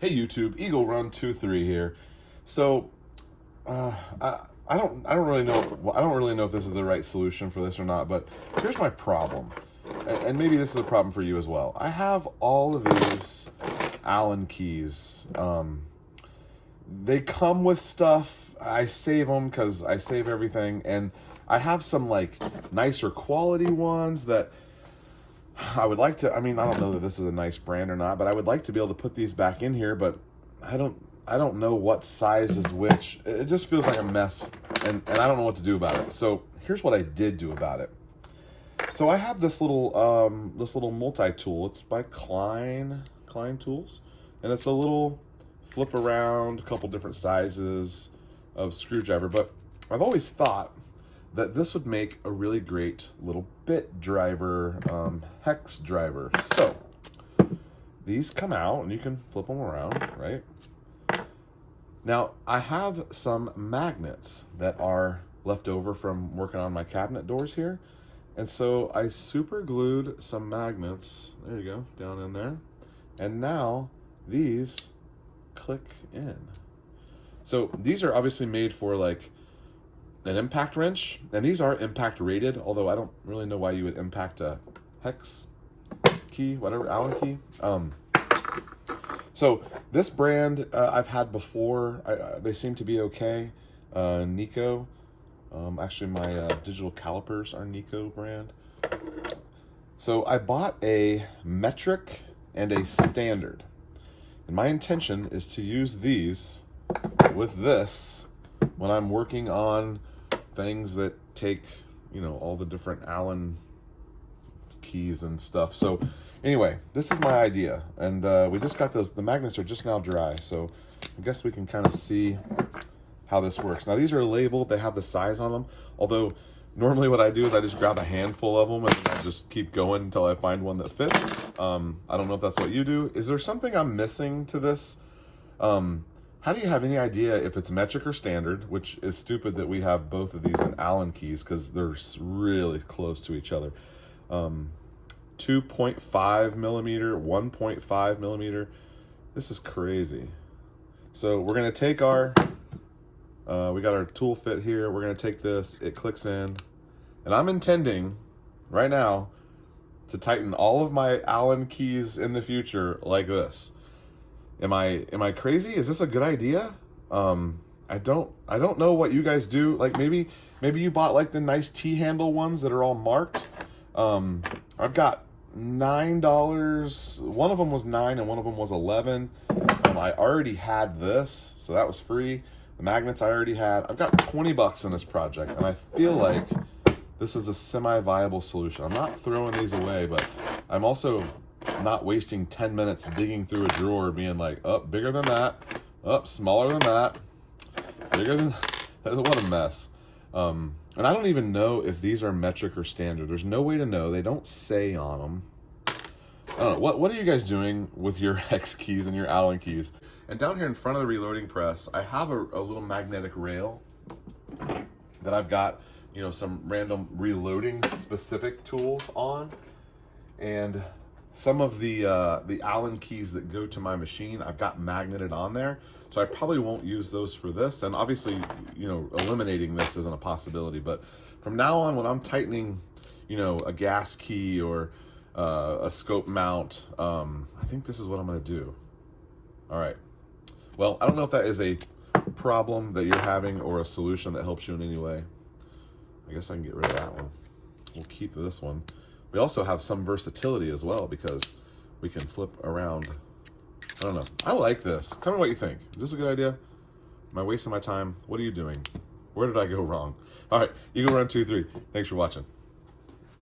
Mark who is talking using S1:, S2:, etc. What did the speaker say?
S1: Hey YouTube, Eagle Run 23 here. So, I don't really know. I don't really know if this is the right solution for this or not. But here's my problem, and maybe this is a problem for you as well. I have all of these Allen keys. They come with stuff. I save them because I save everything, and I have some like nicer quality ones that I would like to, I mean, I don't know that this is a nice brand or not, but I would like to be able to put these back in here, but I don't know what size is which. It just feels like a mess, and I don't know what to do about it. So here's what I did do about it. So I have this little multi-tool. It's by Klein Tools, and it's a little flip around, a couple different sizes of screwdriver, but I've always thought that this would make a really great little bit driver, hex driver. So these come out and you can flip them around, right? Now I have some magnets that are left over from working on my cabinet doors here. And so I super glued some magnets, there you go, down in there. And now these click in. So these are obviously made for like an impact wrench, and these are impact rated, although I don't really know why you would impact a hex key, whatever, Allen key. So this brand I've had before. They seem to be okay. Nico. Actually, my digital calipers are Nico brand. So I bought a metric and a standard, and my intention is to use these with this when I'm working on things that take, you know, all the different Allen keys and stuff. So anyway, this is my idea, and we just got those. The magnets are just now dry, so I guess we can kind of see how this works. Now these are labeled, they have the size on them, although normally what I do is I just grab a handful of them and I just keep going until I find one that fits. I don't know if that's what you do. Is there something I'm missing to this? How do you have any idea if it's metric or standard, which is stupid that we have both of these in Allen keys because they're really close to each other. 2.5 millimeter, 1.5 millimeter. This is crazy. So we're gonna take our, we got our tool fit here. We're gonna take this, it clicks in, and I'm intending right now to tighten all of my Allen keys in the future like this. Am I crazy? Is this a good idea? I don't know what you guys do. Like maybe you bought like the nice T-handle ones that are all marked. I've got $9. One of them was $9 and one of them was $11. I already had this, so that was free. The magnets I already had. I've got 20 bucks in this project, and I feel like this is a semi-viable solution. I'm not throwing these away, but I'm also not wasting 10 minutes digging through a drawer being like, oh, bigger than that, oh, smaller than that, bigger than what a mess. And I don't even know if these are metric or standard. There's no way to know. They don't say on them. I don't know. What are you guys doing with your hex keys and your Allen keys? And down here in front of the reloading press, I have a little magnetic rail that I've got, you know, some random reloading specific tools on, and some of the Allen keys that go to my machine, I've got magneted on there. So I probably won't use those for this. And obviously, you know, eliminating this isn't a possibility. But from now on, when I'm tightening, you know, a gas key or a scope mount, I think this is what I'm going to do. All right. Well, I don't know if that is a problem that you're having or a solution that helps you in any way. I guess I can get rid of that one. We'll keep this one. We also have some versatility as well because we can flip around. I don't know. I like this. Tell me what you think. Is this a good idea? Am I wasting my time? What are you doing? Where did I go wrong? All right, Eagle Run 23. Thanks for watching.